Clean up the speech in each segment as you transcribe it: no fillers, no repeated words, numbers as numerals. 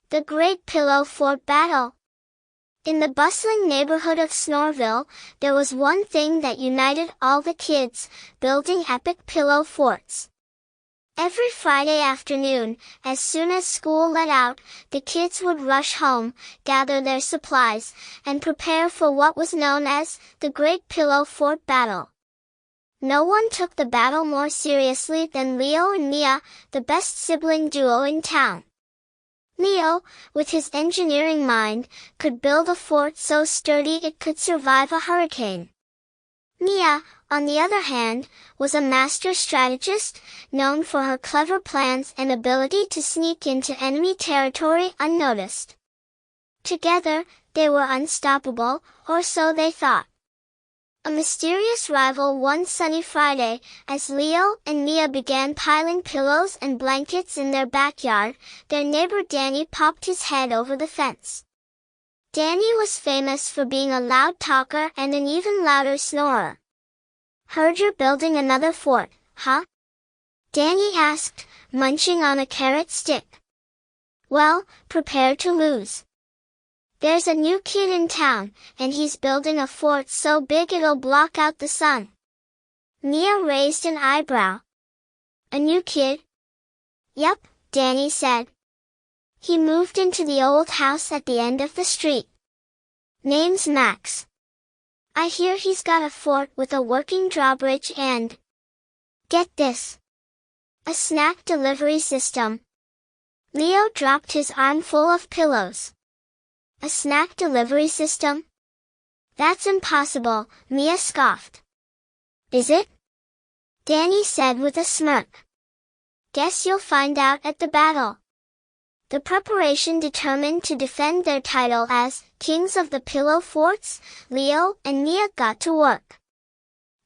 The Great Pillow Fort Battle. In the bustling neighborhood of Snoreville, there was one thing that united all the kids: building epic pillow forts. Every Friday afternoon, as soon as school let out, the kids would rush home, gather their supplies, and prepare for what was known as the Great Pillow Fort Battle. No one took the battle more seriously than Leo and Mia, the best sibling duo in town. Leo, with his engineering mind, could build a fort so sturdy it could survive a hurricane. Mia, on the other hand, was a master strategist, known for her clever plans and ability to sneak into enemy territory unnoticed. Together, they were unstoppable, or so they thought. A mysterious rival one sunny Friday, as Leo and Mia began piling pillows and blankets in their backyard, their neighbor Danny popped his head over the fence. Danny was famous for being a loud talker and an even louder snorer. "Heard you're building another fort, huh?" Danny asked, munching on a carrot stick. "Well, prepare to lose. There's a new kid in town, and he's building a fort so big it'll block out the sun." Mia raised an eyebrow. "A new kid?" "Yep," Danny said. "He moved into the old house at the end of the street. Name's Max. I hear he's got a fort with a working drawbridge and, get this, a snack delivery system." Leo dropped his armful of pillows. "A snack delivery system? That's impossible," Mia scoffed. "Is it?" Danny said with a smirk. "Guess you'll find out at the battle." The preparation determined to defend their title as Kings of the Pillow Forts, Leo and Mia got to work.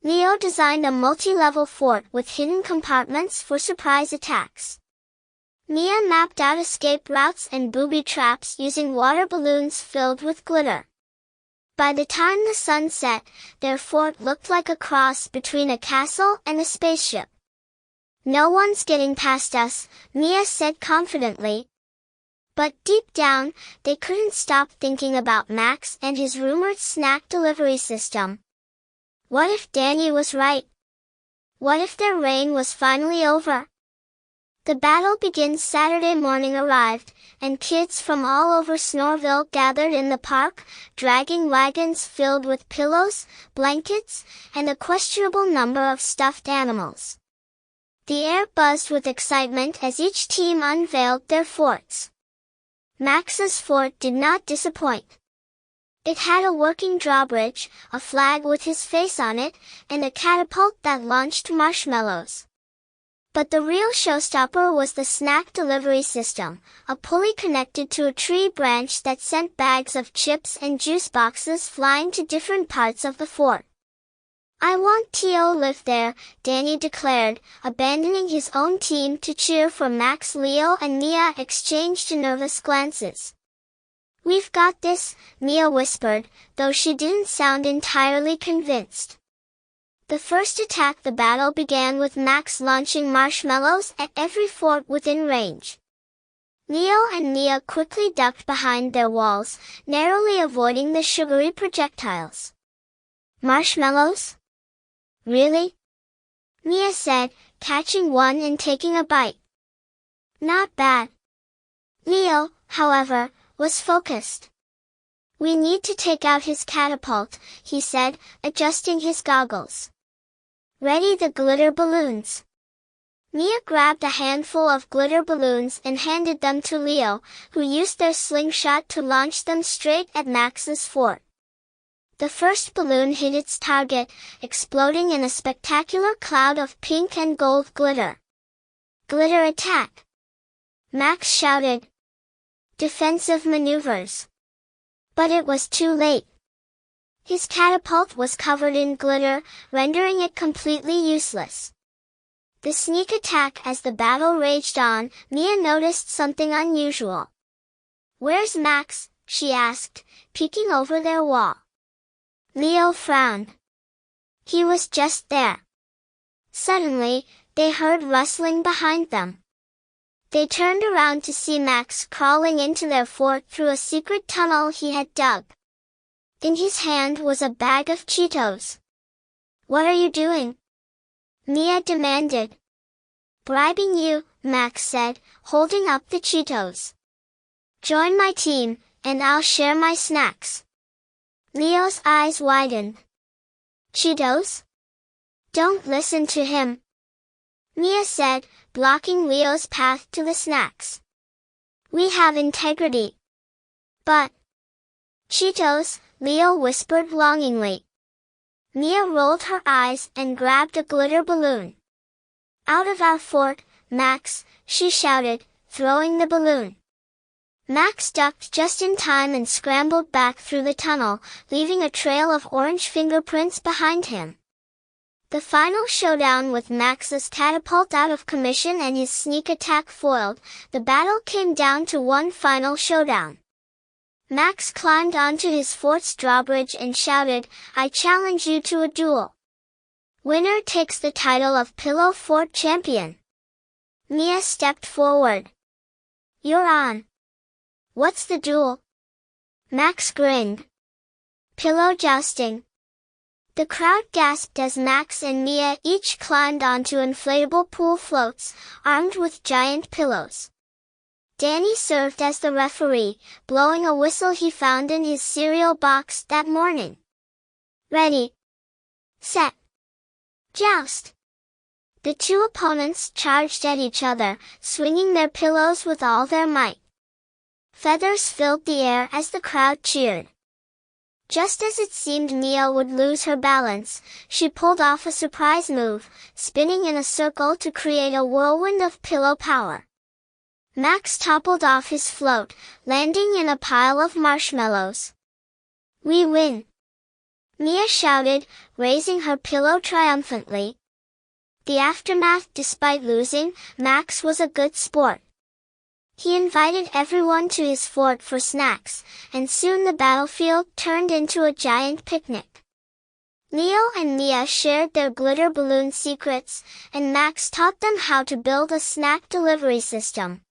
Leo designed a multi-level fort with hidden compartments for surprise attacks. Mia mapped out escape routes and booby traps using water balloons filled with glitter. By the time the sun set, their fort looked like a cross between a castle and a spaceship. "No one's getting past us," Mia said confidently. But deep down, they couldn't stop thinking about Max and his rumored snack delivery system. What if Danny was right? What if their reign was finally over? The battle begins Saturday morning arrived, and kids from all over Snoreville gathered in the park, dragging wagons filled with pillows, blankets, and a questionable number of stuffed animals. The air buzzed with excitement as each team unveiled their forts. Max's fort did not disappoint. It had a working drawbridge, a flag with his face on it, and a catapult that launched marshmallows. But the real showstopper was the snack delivery system, a pulley connected to a tree branch that sent bags of chips and juice boxes flying to different parts of the fort. "I want to live there," Danny declared, abandoning his own team to cheer for Max. Leo and Mia exchanged nervous glances. "We've got this," Mia whispered, though she didn't sound entirely convinced. The first attack the battle began with Max launching marshmallows at every fort within range. Leo and Mia quickly ducked behind their walls, narrowly avoiding the sugary projectiles. "Marshmallows? Really?" Mia said, catching one and taking a bite. "Not bad." Leo, however, was focused. "We need to take out his catapult," he said, adjusting his goggles. "Ready the glitter balloons." Mia grabbed a handful of glitter balloons and handed them to Leo, who used their slingshot to launch them straight at Max's fort. The first balloon hit its target, exploding in a spectacular cloud of pink and gold glitter. "Glitter attack!" Max shouted. "Defensive maneuvers." But it was too late. His catapult was covered in glitter, rendering it completely useless. The sneak attack. As the battle raged on, Mia noticed something unusual. "Where's Max?" she asked, peeking over their wall. Leo frowned. He was just there. Suddenly, they heard rustling behind them. They turned around to see Max crawling into their fort through a secret tunnel he had dug. In his hand was a bag of Cheetos. "What are you doing?" Mia demanded. "Bribing you," Max said, holding up the Cheetos. "Join my team, and I'll share my snacks." Leo's eyes widened. "Cheetos? Don't listen to him," Mia said, blocking Leo's path to the snacks. "We have integrity." "But Cheetos," Leo whispered longingly. Mia rolled her eyes and grabbed a glitter balloon. "Out of our fort, Max," she shouted, throwing the balloon. Max ducked just in time and scrambled back through the tunnel, leaving a trail of orange fingerprints behind him. The final showdown, with Max's catapult out of commission and his sneak attack foiled, the battle came down to one final showdown. Max climbed onto his fort's drawbridge and shouted, "I challenge you to a duel. Winner takes the title of Pillow Fort Champion." Mia stepped forward. "You're on. What's the duel?" Max grinned. "Pillow jousting." The crowd gasped as Max and Mia each climbed onto inflatable pool floats, armed with giant pillows. Danny served as the referee, blowing a whistle he found in his cereal box that morning. "Ready, set, joust." The two opponents charged at each other, swinging their pillows with all their might. Feathers filled the air as the crowd cheered. Just as it seemed Mia would lose her balance, she pulled off a surprise move, spinning in a circle to create a whirlwind of pillow power. Max toppled off his float, landing in a pile of marshmallows. "We win!" Mia shouted, raising her pillow triumphantly. The aftermath: despite losing, Max was a good sport. He invited everyone to his fort for snacks, and soon the battlefield turned into a giant picnic. Leo and Mia shared their glitter balloon secrets, and Max taught them how to build a snack delivery system.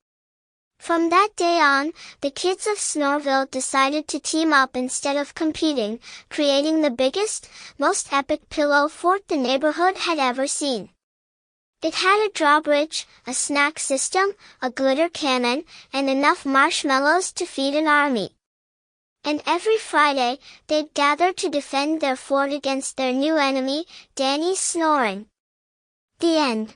From that day on, the kids of Snoreville decided to team up instead of competing, creating the biggest, most epic pillow fort the neighborhood had ever seen. It had a drawbridge, a snack system, a glitter cannon, and enough marshmallows to feed an army. And every Friday, they'd gather to defend their fort against their new enemy, Danny's snoring. The end.